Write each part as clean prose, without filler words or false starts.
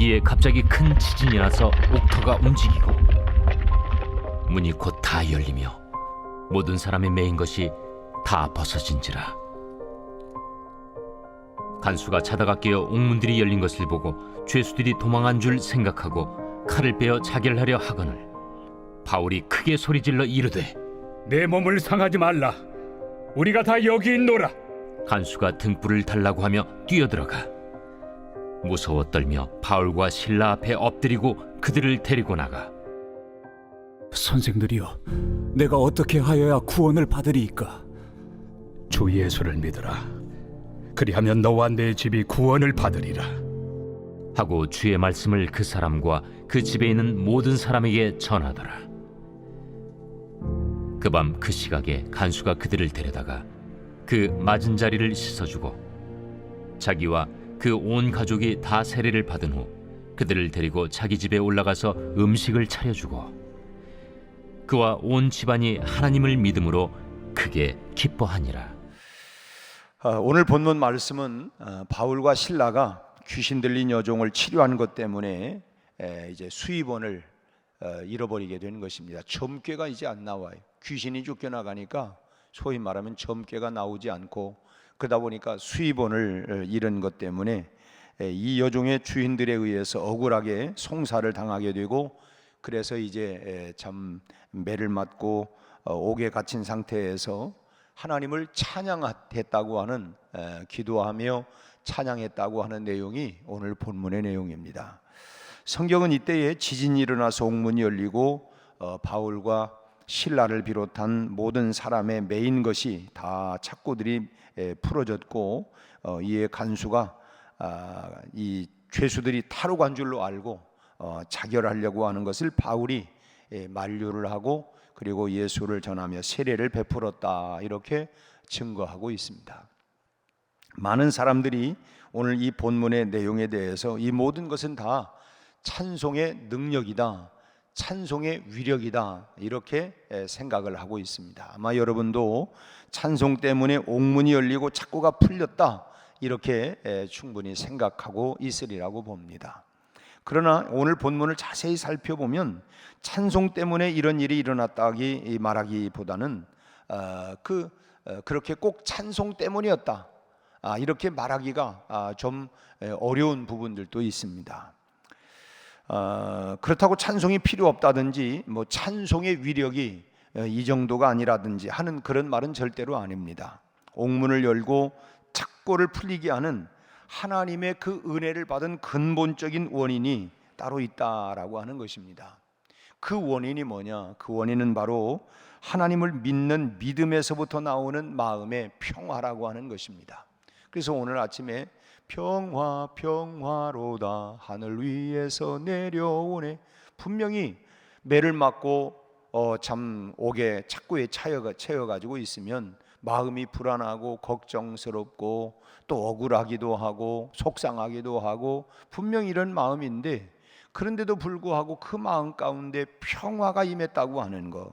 이에 갑자기 큰 지진이 나서 옥터가 움직이고 문이 곧 다 열리며 모든 사람이 메인 것이 다 벗어진지라. 간수가 자다가 깨어 옥문들이 열린 것을 보고 죄수들이 도망한 줄 생각하고 칼을 빼어 자결하려 하거늘 바울이 크게 소리질러 이르되 내 몸을 상하지 말라. 우리가 다 여기 있노라. 간수가 등불을 달라고 하며 뛰어들어가 무서워 떨며 바울과 실라 앞에 엎드리고 그들을 데리고 나가 선생들이여, 내가 어떻게 하여야 구원을 받으리이까? 주 예수를 믿으라. 그리하면 너와 내 집이 구원을 받으리라. 하고 주의 말씀을 그 사람과 그 집에 있는 모든 사람에게 전하더라. 그 밤 그 시각에 간수가 그들을 데려다가 그 맞은 자리를 씻어주고 자기와 그 온 가족이 다 세례를 받은 후 그들을 데리고 자기 집에 올라가서 음식을 차려주고 그와 온 집안이 하나님을 믿음으로 크게 기뻐하니라. 오늘 본문 말씀은 바울과 실라가 귀신 들린 여종을 치료한 것 때문에 이제 수입원을 잃어버리게 되는 것입니다. 점괘가 이제 안 나와요. 귀신이 쫓겨나가니까 소위 말하면 점괘가 나오지 않고 그러다 보니까 수입원을 잃은 것 때문에 이 여종의 주인들에 의해서 억울하게 송사를 당하게 되고 그래서 이제 참 매를 맞고 옥에 갇힌 상태에서 하나님을 찬양했다고 하는 기도하며 찬양했다고 하는 내용이 오늘 본문의 내용입니다. 성경은 이때에 지진이 일어나서 옥문이 열리고 바울과 실라를 비롯한 모든 사람의 메인 것이 다 착고들이 풀어졌고 이에 간수가 이 죄수들이 탈옥 간 줄로 알고 자결하려고 하는 것을 바울이 만류를 하고 그리고 예수를 전하며 세례를 베풀었다 이렇게 증거하고 있습니다. 많은 사람들이 오늘 이 본문의 내용에 대해서 이 모든 것은 다 찬송의 능력이다, 찬송의 위력이다 이렇게 생각을 하고 있습니다. 아마 여러분도 찬송 때문에 옥문이 열리고 착고가 풀렸다 이렇게 충분히 생각하고 있으리라고 봅니다. 그러나 오늘 본문을 자세히 살펴보면 찬송 때문에 이런 일이 일어났다기 말하기보다는 그렇게 꼭 찬송 때문이었다 이렇게 말하기가 좀 어려운 부분들도 있습니다. 그렇다고 찬송이 필요 없다든지 뭐 찬송의 위력이 이 정도가 아니라든지 하는 그런 말은 절대로 아닙니다. 옥문을 열고 착고를 풀리게 하는 하나님의 그 은혜를 받은 근본적인 원인이 따로 있다라고 하는 것입니다. 그 원인이 뭐냐? 그 원인은 바로 하나님을 믿는 믿음에서부터 나오는 마음의 평화라고 하는 것입니다. 그래서 오늘 아침에 평화 평화로다 하늘 위에서 내려오네 분명히 매를 맞고 참 옥에 착고에 채여가지고 있으면 마음이 불안하고 걱정스럽고 또 억울하기도 하고 속상하기도 하고 분명히 이런 마음인데 그런데도 불구하고 그 마음 가운데 평화가 임했다고 하는 것.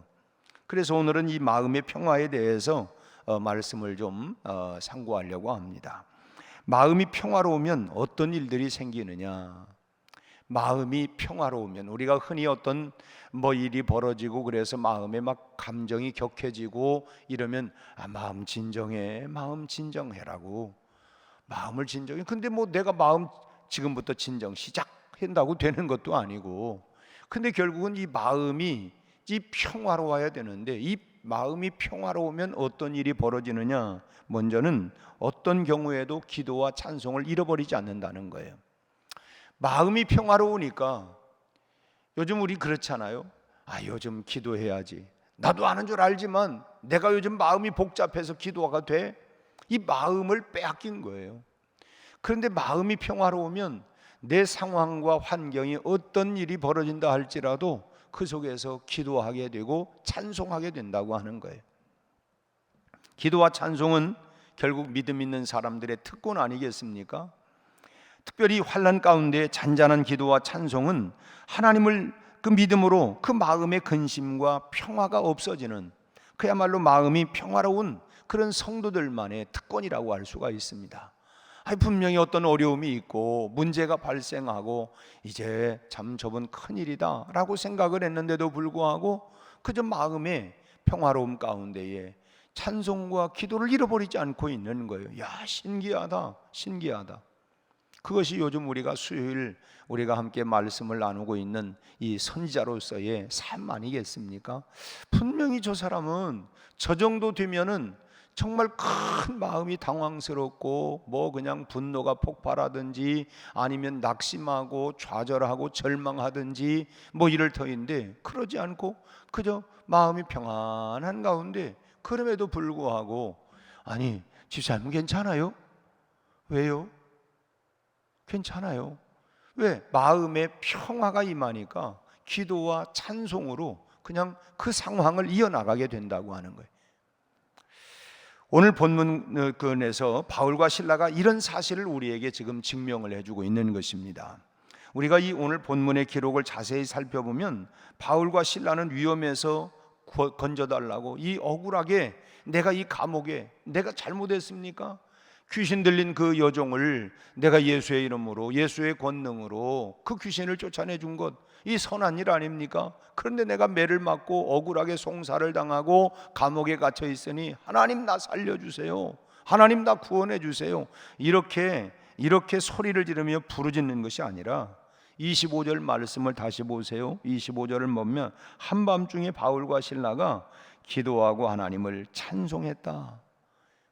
그래서 오늘은 이 마음의 평화에 대해서 말씀을 좀 상고하려고 합니다. 마음이 평화로우면 어떤 일들이 생기느냐? 마음이 평화로우면 우리가 흔히 어떤 일이 벌어지고 그래서 마음에 막 감정이 격해지고 이러면 마음 진정해, 마음 진정해라고 마음을 진정해. 근데 내가 마음 지금부터 진정 시작한다고 되는 것도 아니고 근데 결국은 이 마음이 평화로워야 되는데 이 마음이 평화로우면 어떤 일이 벌어지느냐? 먼저는 어떤 경우에도 기도와 찬송을 잃어버리지 않는다는 거예요. 마음이 평화로우니까 요즘 우리 그렇잖아요. 요즘 기도해야지. 나도 아는 줄 알지만 내가 요즘 마음이 복잡해서 기도가 돼? 이 마음을 빼앗긴 거예요. 그런데 마음이 평화로우면 내 상황과 환경이 어떤 일이 벌어진다 할지라도 그 속에서 기도하게 되고 찬송하게 된다고 하는 거예요. 기도와 찬송은 결국 믿음 있는 사람들의 특권 아니겠습니까? 특별히 환난 가운데 잔잔한 기도와 찬송은 하나님을 그 믿음으로 그 마음의 근심과 평화가 없어지는 그야말로 마음이 평화로운 그런 성도들만의 특권이라고 할 수가 있습니다. 분명히 어떤 어려움이 있고 문제가 발생하고 이제 참 저번 큰일이다 라고 생각을 했는데도 불구하고 그저 마음의 평화로움 가운데에 찬송과 기도를 잃어버리지 않고 있는 거예요. 야, 신기하다, 신기하다. 그것이 요즘 우리가 수요일 우리가 함께 말씀을 나누고 있는 이 선지자로서의 삶 아니겠습니까? 분명히 저 사람은 저 정도 되면은 정말 큰 마음이 당황스럽고 뭐 그냥 분노가 폭발하든지 아니면 낙심하고 좌절하고 절망하든지 뭐 이럴 터인데 그러지 않고 그저 마음이 평안한 가운데 그럼에도 불구하고 아니 집사님 괜찮아요? 왜요? 괜찮아요. 왜? 마음의 평화가 임하니까 기도와 찬송으로 그냥 그 상황을 이어나가게 된다고 하는 거예요. 오늘 본문에서 바울과 실라가 이런 사실을 우리에게 지금 증명을 해주고 있는 것입니다. 우리가 이 오늘 본문의 기록을 자세히 살펴보면 바울과 실라는 위험에서 건져달라고 이 억울하게 내가 이 감옥에 내가 잘못했습니까? 귀신 들린 그 여종을 내가 예수의 이름으로 예수의 권능으로 그 귀신을 쫓아내 준 것, 이 선한 일 아닙니까? 그런데 내가 매를 맞고 억울하게 송사를 당하고 감옥에 갇혀 있으니 하나님 나 살려주세요, 하나님 나 구원해 주세요, 이렇게 소리를 지르며 부르짖는 것이 아니라 25절 말씀을 다시 보세요. 25절을 보면 한밤중에 바울과 실라가 기도하고 하나님을 찬송했다.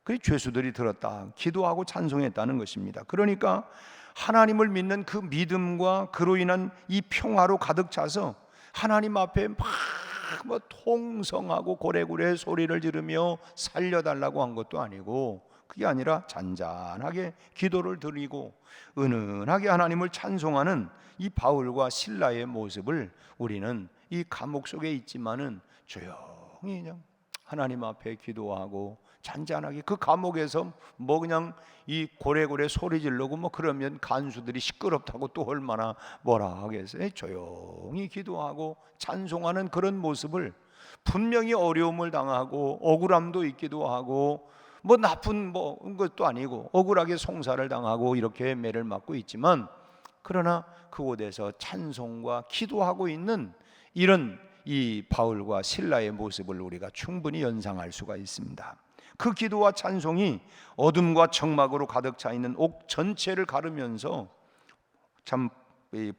그 죄수들이 들었다, 기도하고 찬송했다는 것입니다. 그러니까 하나님을 믿는 그 믿음과 그로 인한 이 평화로 가득 차서 하나님 앞에 막 통성하고 고래고래 소리를 지르며 살려달라고 한 것도 아니고 그게 아니라 잔잔하게 기도를 드리고 은은하게 하나님을 찬송하는 이 바울과 실라의 모습을 우리는 이 감옥 속에 있지만은 조용히 그냥 하나님 앞에 기도하고 잔잔하게 그 감옥에서 뭐 그냥 이 고래고래 소리 지르고 뭐 그러면 간수들이 시끄럽다고 또 얼마나 뭐라 하겠어요. 조용히 기도하고 찬송하는 그런 모습을 분명히 어려움을 당하고 억울함도 있기도 하고 뭐 나쁜 뭐 것도 아니고 억울하게 송사를 당하고 이렇게 매를 맞고 있지만 그러나 그곳에서 찬송과 기도하고 있는 이런 이 바울과 실라의 모습을 우리가 충분히 연상할 수가 있습니다. 그 기도와 찬송이 어둠과 적막으로 가득 차 있는 옥 전체를 가르면서 참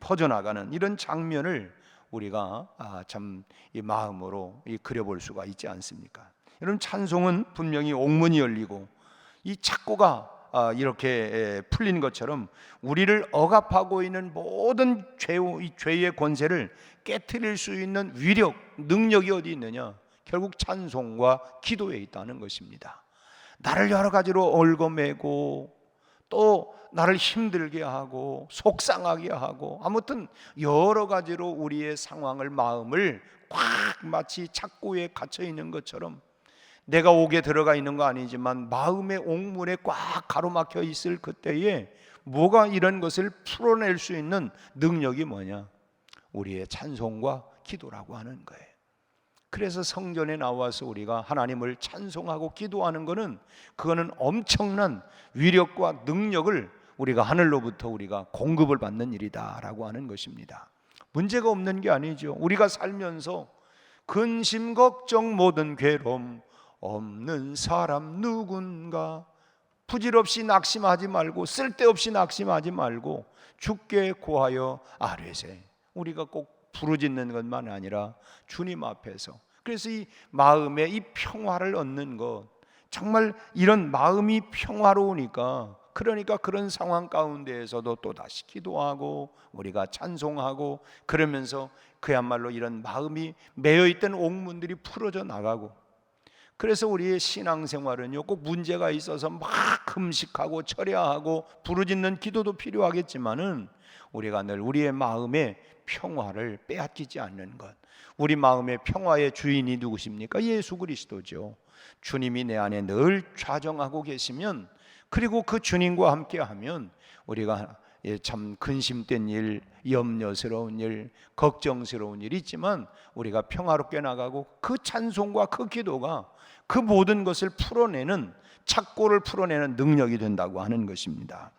퍼져나가는 이런 장면을 우리가 참 이 마음으로 그려볼 수가 있지 않습니까? 여러분, 찬송은 분명히 옥문이 열리고 이 착고가 이렇게 풀린 것처럼 우리를 억압하고 있는 모든 죄의 권세를 깨트릴 수 있는 위력, 능력이 어디 있느냐? 결국 찬송과 기도에 있다는 것입니다. 나를 여러 가지로 얽어매고 또 나를 힘들게 하고 속상하게 하고 아무튼 여러 가지로 우리의 상황을 마음을 꽉 마치 착고에 갇혀 있는 것처럼 내가 옥에 들어가 있는 거 아니지만 마음의 옥문에 꽉 가로막혀 있을 그때에 뭐가 이런 것을 풀어낼 수 있는 능력이 뭐냐? 우리의 찬송과 기도라고 하는 거예요. 그래서 성전에 나와서 우리가 하나님을 찬송하고 기도하는 것은 그거는 엄청난 위력과 능력을 우리가 하늘로부터 우리가 공급을 받는 일이다라고 하는 것입니다. 문제가 없는 게 아니죠. 우리가 살면서 근심 걱정 모든 괴로움 없는 사람 누군가, 부질없이 낙심하지 말고 쓸데없이 낙심하지 말고 주께 고하여 아뢰세. 우리가 꼭 부르짖는 것만 아니라 주님 앞에서, 그래서 이 마음에 이 평화를 얻는 것, 정말 이런 마음이 평화로우니까 그러니까 그런 상황 가운데에서도 또다시 기도하고 우리가 찬송하고 그러면서 그야말로 이런 마음이 매여있던 옥문들이 풀어져 나가고, 그래서 우리의 신앙생활은요 꼭 문제가 있어서 막 금식하고 철야하고 부르짖는 기도도 필요하겠지만은 우리가 늘 우리의 마음의 평화를 빼앗기지 않는 것, 우리 마음의 평화의 주인이 누구십니까? 예수 그리스도죠. 주님이 내 안에 늘 좌정하고 계시면, 그리고 그 주님과 함께하면 우리가 참 근심된 일, 염려스러운 일, 걱정스러운 일이 있지만 우리가 평화롭게 나가고 그 찬송과 그 기도가 그 모든 것을 풀어내는, 착고를 풀어내는 능력이 된다고 하는 것입니다.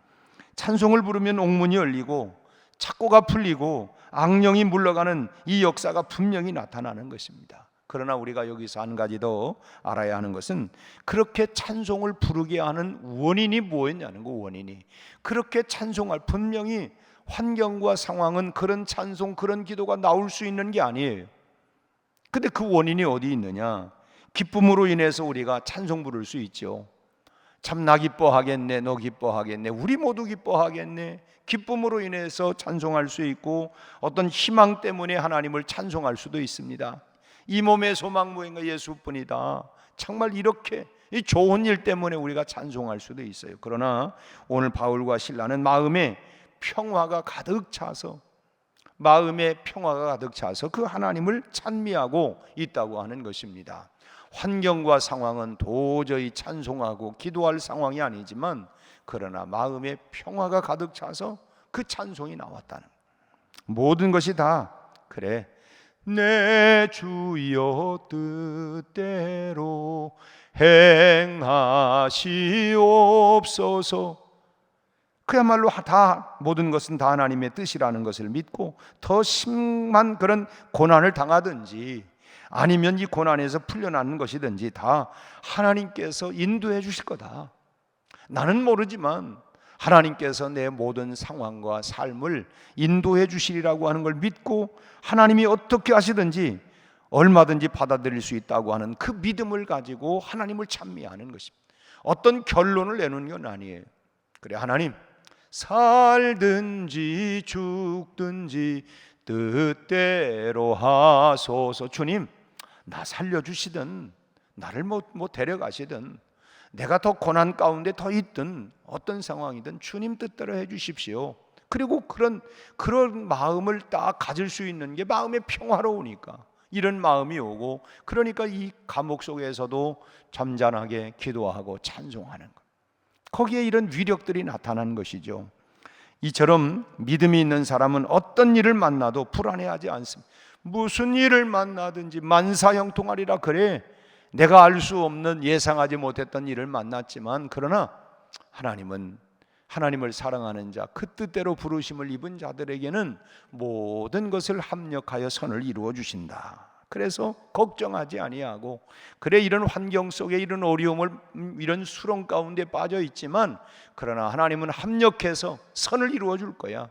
찬송을 부르면 옥문이 열리고 착고가 풀리고 악령이 물러가는 이 역사가 분명히 나타나는 것입니다. 그러나 우리가 여기서 한 가지 더 알아야 하는 것은 그렇게 찬송을 부르게 하는 원인이 뭐였냐는 거. 원인이 그렇게 찬송할, 분명히 환경과 상황은 그런 찬송, 그런 기도가 나올 수 있는 게 아니에요. 근데 그 원인이 어디 있느냐? 기쁨으로 인해서 우리가 찬송 부를 수 있죠. 참 나 기뻐하겠네, 너 기뻐하겠네, 우리 모두 기뻐하겠네. 기쁨으로 인해서 찬송할 수 있고, 어떤 희망 때문에 하나님을 찬송할 수도 있습니다. 이 몸의 소망 무엇인가 예수뿐이다. 정말 이렇게 이 좋은 일 때문에 우리가 찬송할 수도 있어요. 그러나 오늘 바울과 실라는 마음에 평화가 가득 차서, 마음에 평화가 가득 차서 그 하나님을 찬미하고 있다고 하는 것입니다. 환경과 상황은 도저히 찬송하고 기도할 상황이 아니지만, 그러나 마음에 평화가 가득 차서 그 찬송이 나왔다는, 모든 것이 다 그래, 내 주여 뜻대로 행하시옵소서. 그야말로 다, 모든 것은 다 하나님의 뜻이라는 것을 믿고, 더 심한 그런 고난을 당하든지 아니면 이 고난에서 풀려나는 것이든지 다 하나님께서 인도해 주실 거다. 나는 모르지만 하나님께서 내 모든 상황과 삶을 인도해 주시리라고 하는 걸 믿고, 하나님이 어떻게 하시든지 얼마든지 받아들일 수 있다고 하는 그 믿음을 가지고 하나님을 찬미하는 것입니다. 어떤 결론을 내놓는 건 아니에요. 그래, 하나님, 살든지 죽든지 뜻대로 하소서. 주님, 나 살려주시든 나를 뭐 데려가시든, 내가 더 고난 가운데 더 있든 어떤 상황이든 주님 뜻대로 해주십시오. 그리고 그런 마음을 딱 가질 수 있는 게 마음의 평화로우니까 이런 마음이 오고, 그러니까 이 감옥 속에서도 잠잠하게 기도하고 찬송하는 것, 거기에 이런 위력들이 나타나는 것이죠. 이처럼 믿음이 있는 사람은 어떤 일을 만나도 불안해하지 않습니다. 무슨 일을 만나든지 만사형통하리라. 그래, 내가 알 수 없는, 예상하지 못했던 일을 만났지만, 그러나 하나님은, 하나님을 사랑하는 자, 그 뜻대로 부르심을 입은 자들에게는 모든 것을 합력하여 선을 이루어 주신다. 그래서 걱정하지 아니하고, 그래, 이런 환경 속에 이런 어려움을, 이런 수렁 가운데 빠져 있지만, 그러나 하나님은 합력해서 선을 이루어 줄 거야.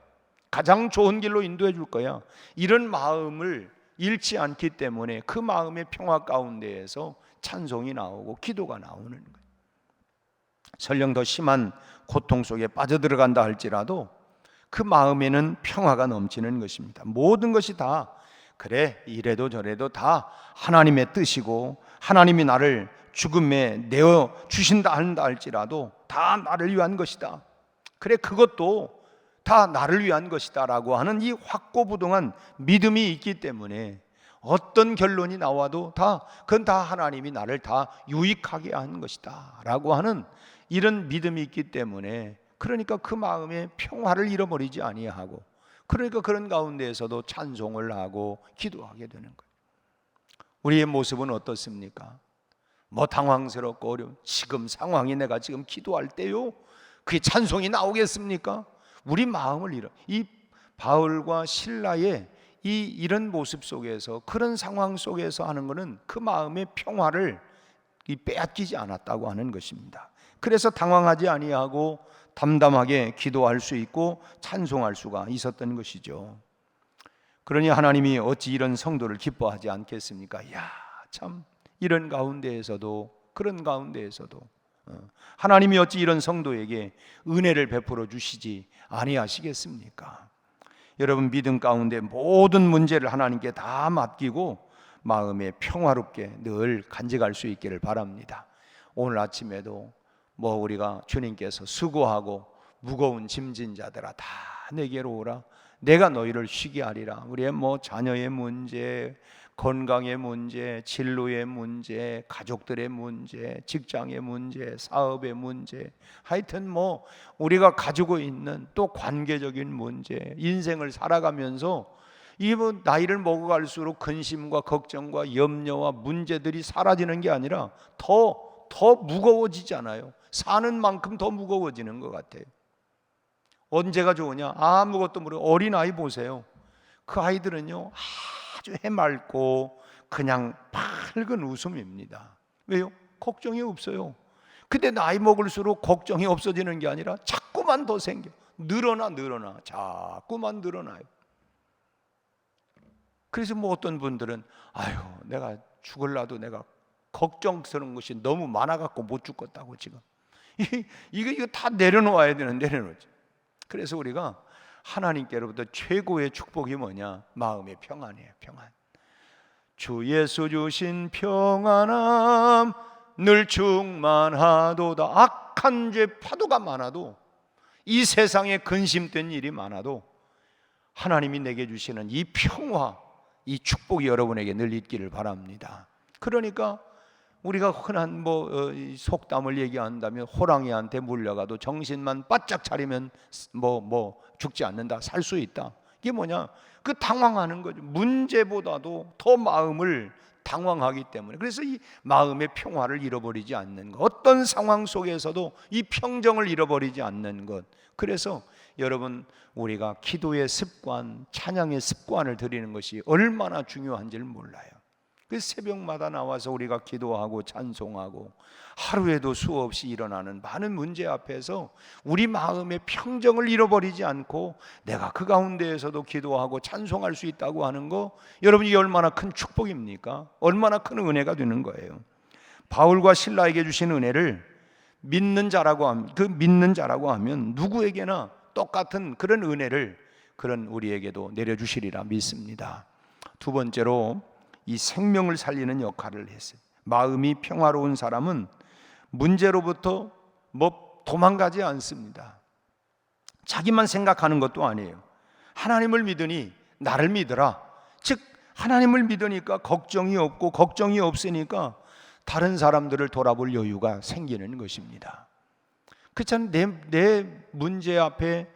가장 좋은 길로 인도해 줄 거야. 이런 마음을 잃지 않기 때문에 그 마음의 평화 가운데에서 찬송이 나오고 기도가 나오는 거예요. 설령 더 심한 고통 속에 빠져들어간다 할지라도 그 마음에는 평화가 넘치는 것입니다. 모든 것이 다 그래, 이래도 저래도 다 하나님의 뜻이고, 하나님이 나를 죽음에 내어 주신다 한다 할지라도 다 나를 위한 것이다. 그래, 그것도 다 나를 위한 것이다 라고 하는 이 확고부동한 믿음이 있기 때문에 어떤 결론이 나와도 그건 다 하나님이 나를 다 유익하게 한 것이다 라고 하는 이런 믿음이 있기 때문에, 그러니까 그 마음의 평화를 잃어버리지 아니하고, 그러니까 그런 가운데에서도 찬송을 하고 기도하게 되는 거예요. 우리의 모습은 어떻습니까? 뭐 당황스럽고 어려운 지금 상황이, 내가 지금 기도할 때요, 그게 찬송이 나오겠습니까? 우리 마음을 이 바울과 실라의 이런 모습 속에서, 그런 상황 속에서 하는 것은 그 마음의 평화를 빼앗기지 않았다고 하는 것입니다. 그래서 당황하지 아니하고 담담하게 기도할 수 있고 찬송할 수가 있었던 것이죠. 그러니 하나님이 어찌 이런 성도를 기뻐하지 않겠습니까? 이야, 참, 이런 가운데에서도, 그런 가운데에서도 하나님이 어찌 이런 성도에게 은혜를 베풀어 주시지 아니하시겠습니까? 여러분, 믿음 가운데 모든 문제를 하나님께 다 맡기고 마음에 평화롭게 늘 간직할 수 있기를 바랍니다. 오늘 아침에도 우리가 주님께서 수고하고 무거운 짐진 자들아 다 내게로 오라, 내가 너희를 쉬게 하리라. 우리의 자녀의 문제, 건강의 문제, 진로의 문제, 가족들의 문제, 직장의 문제, 사업의 문제, 하여튼 우리가 가지고 있는 또 관계적인 문제, 인생을 살아가면서 이게 뭐 나이를 먹어갈수록 근심과 걱정과 염려와 문제들이 사라지는 게 아니라 더 무거워지잖아요. 사는 만큼 더 무거워지는 것 같아요. 언제가 좋으냐? 아무것도 모르고 어린 아이 보세요. 그 아이들은요 아주 해맑고 그냥 밝은 웃음입니다. 왜요? 걱정이 없어요. 근데 나이 먹을수록 걱정이 없어지는 게 아니라 자꾸만 더 생겨. 늘어나 자꾸만 늘어나요. 그래서 뭐 어떤 분들은 아유 내가 죽을라도 내가 걱정스러운 것이 너무 많아갖고 못 죽겠다고 지금 이거 다 내려놓아야 되는데 내려놓지. 그래서 우리가 하나님께로부터 최고의 축복이 뭐냐? 마음의 평안이에요. 평안. 주 예수 주신 평안함 늘 충만하도다. 악한 죄 파도가 많아도 이 세상에 근심된 일이 많아도 하나님이 내게 주시는 이 평화, 이 축복이 여러분에게 늘 있기를 바랍니다. 그러니까 우리가 흔한 속담을 얘기한다면 호랑이한테 물려가도 정신만 바짝 차리면 죽지 않는다, 살 수 있다. 이게 뭐냐? 그 당황하는 거죠. 문제보다도 더 마음을 당황하기 때문에. 그래서 이 마음의 평화를 잃어버리지 않는 것, 어떤 상황 속에서도 이 평정을 잃어버리지 않는 것. 그래서 여러분 우리가 기도의 습관, 찬양의 습관을 들이는 것이 얼마나 중요한지를 몰라요. 그래서 새벽마다 나와서 우리가 기도하고 찬송하고 하루에도 수없이 일어나는 많은 문제 앞에서 우리 마음의 평정을 잃어버리지 않고 내가 그 가운데에서도 기도하고 찬송할 수 있다고 하는 거, 여러분이 얼마나 큰 축복입니까? 얼마나 큰 은혜가 되는 거예요. 바울과 실라에게 주신 은혜를 믿는 자라고 하면 누구에게나 똑같은 그런 은혜를 그런 우리에게도 내려주시리라 믿습니다. 두 번째로 이 생명을 살리는 역할을 했어요. 마음이 평화로운 사람은 문제로부터 도망가지 않습니다. 자기만 생각하는 것도 아니에요. 하나님을 믿으니 나를 믿으라. 즉 하나님을 믿으니까 걱정이 없고, 걱정이 없으니까 다른 사람들을 돌아볼 여유가 생기는 것입니다. 그렇잖아요. 내 문제 앞에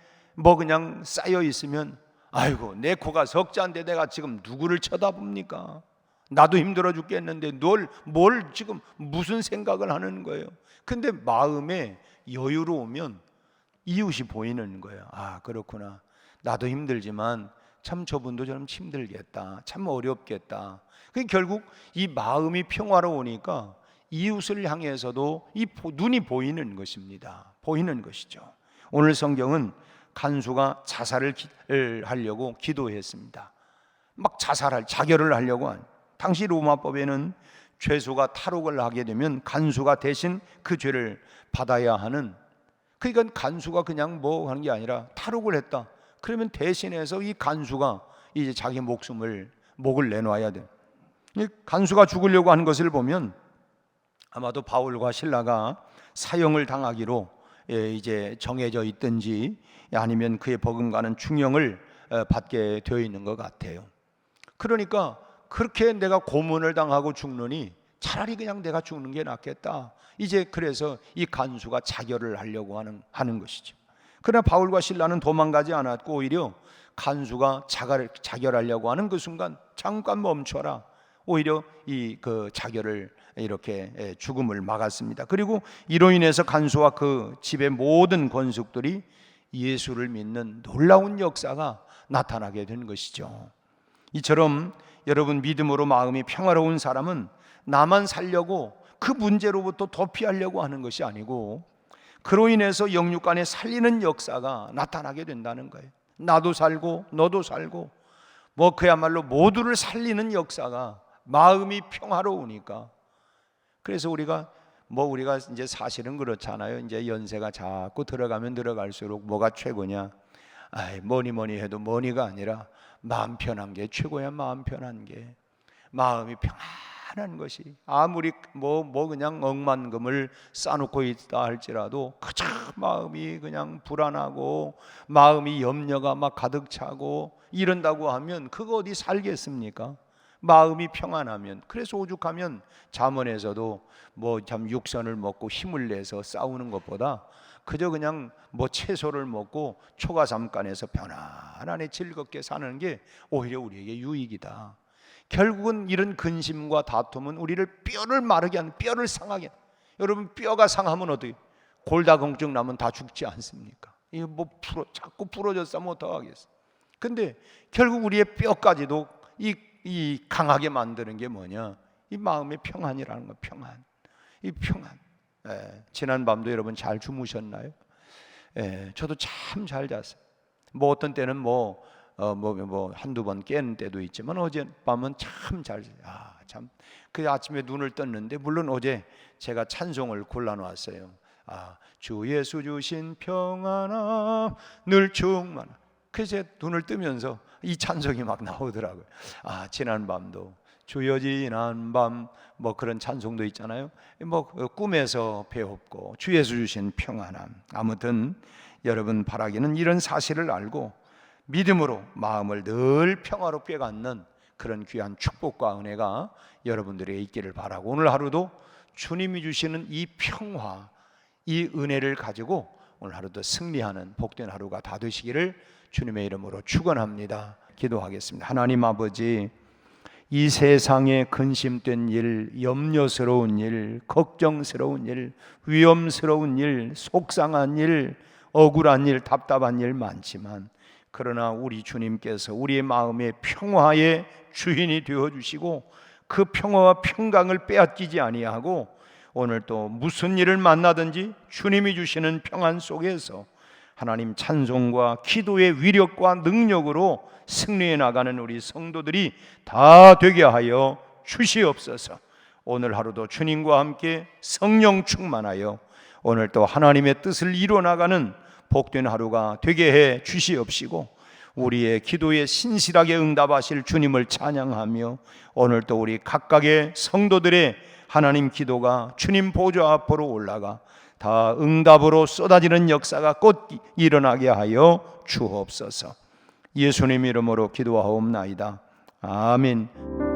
그냥 쌓여 있으면 아이고 내 코가 석자인데 내가 지금 누구를 쳐다봅니까? 나도 힘들어 죽겠는데 뭘 지금 무슨 생각을 하는 거예요? 근데 마음에 여유로우면 이웃이 보이는 거예요. 아 그렇구나, 나도 힘들지만 참 저분도 좀 힘들겠다, 참 어렵겠다. 결국 이 마음이 평화로우니까 이웃을 향해서도 이 눈이 보이는 것입니다. 보이는 것이죠. 오늘 성경은 간수가 자살을 하려고 기도했습니다. 막 자결을 하려고 한. 당시 로마법에는 죄수가 탈옥을 하게 되면 간수가 대신 그 죄를 받아야 하는, 그러니까 간수가 그냥 하는 게 아니라 탈옥을 했다. 그러면 대신해서 이 간수가 이제 자기 목을 내놔야 돼. 간수가 죽으려고 하는 것을 보면 아마도 바울과 실라가 사형을 당하기로 이제 정해져 있든지 아니면 그에 버금가는 중형을 받게 되어 있는 것 같아요. 그러니까 그렇게 내가 고문을 당하고 죽느니 차라리 그냥 내가 죽는 게 낫겠다. 이제 그래서 이 간수가 자결을 하려고 하는 것이죠. 그러나 바울과 실라는 도망가지 않았고 오히려 간수가 자결하려고 하는 그 순간 잠깐 멈춰라. 오히려 그 자결을 이렇게 죽음을 막았습니다. 그리고 이로 인해서 간수와 그 집의 모든 권속들이 예수를 믿는 놀라운 역사가 나타나게 된 것이죠. 이처럼 여러분 믿음으로 마음이 평화로운 사람은 나만 살려고 그 문제로부터 도피하려고 하는 것이 아니고 그로 인해서 영육간에 살리는 역사가 나타나게 된다는 거예요. 나도 살고 너도 살고 그야말로 모두를 살리는 역사가, 마음이 평화로우니까. 그래서 우리가 이제 사실은 그렇잖아요. 이제 연세가 자꾸 들어가면 들어갈수록 뭐가 최고냐? 뭐니 해도 뭐니가 아니라 마음 편한 게 최고야. 마음 편한 게, 마음이 평안한 것이, 아무리 그냥 억만금을 쌓아놓고 있다 할지라도 그저 마음이 그냥 불안하고 마음이 염려가 막 가득 차고 이런다고 하면 그거 어디 살겠습니까? 마음이 평안하면, 그래서 오죽하면 잠언에서도 뭐 참 육선을 먹고 힘을 내서 싸우는 것보다 그저 그냥 뭐 채소를 먹고 초가삼간에서 편안하게 즐겁게 사는 게 오히려 우리에게 유익이다. 결국은 이런 근심과 다툼은 우리를 뼈를 마르게 하는, 뼈를 상하게 하는. 여러분, 뼈가 상하면 어떻게? 골다공증 나면 다 죽지 않습니까? 이거 뭐 자꾸 부러졌으면 어떡하겠어. 근데 결국 우리의 뼈까지도 이 강하게 만드는 게 뭐냐? 이 마음의 평안이라는 거. 평안. 이 평안. 지난 밤도 여러분 잘 주무셨나요? 저도 참 잘 잤어요. 뭐 어떤 때는 뭐 한두 번 깨는 때도 있지만 어젯밤은 참 잘 잤어요. 참. 그 아침에 눈을 떴는데, 물론 어제 제가 찬송을 골라놓았어요. 주 예수 주신 평안함 늘 충만함. 그래서 눈을 뜨면서 이 찬송이 막 나오더라고요. 지난 밤도 주여 지난 밤, 뭐 그런 찬송도 있잖아요. 뭐 꿈에서 배웠고 주 예수 주신 평안함. 아무튼 여러분 바라기는 이런 사실을 알고 믿음으로 마음을 늘 평화롭게 갖는 그런 귀한 축복과 은혜가 여러분들에게 있기를 바라고, 오늘 하루도 주님이 주시는 이 평화, 이 은혜를 가지고 오늘 하루도 승리하는 복된 하루가 다 되시기를 주님의 이름으로 축원합니다. 기도하겠습니다. 하나님 아버지, 이 세상에 근심된 일, 염려스러운 일, 걱정스러운 일, 위험스러운 일, 속상한 일, 억울한 일, 답답한 일 많지만, 그러나 우리 주님께서 우리의 마음의 평화의 주인이 되어주시고 그 평화와 평강을 빼앗기지 아니하고 오늘 또 무슨 일을 만나든지 주님이 주시는 평안 속에서 하나님 찬송과 기도의 위력과 능력으로 승리해 나가는 우리 성도들이 다 되게 하여 주시옵소서. 오늘 하루도 주님과 함께 성령 충만하여 오늘 또 하나님의 뜻을 이루어 나가는 복된 하루가 되게 해 주시옵시고, 우리의 기도에 신실하게 응답하실 주님을 찬양하며 오늘 또 우리 각각의 성도들의 하나님 기도가 주님 보좌 앞으로 올라가 다 응답으로 쏟아지는 역사가 곧 일어나게 하여 주옵소서. 예수님 이름으로 기도하옵나이다. 아멘.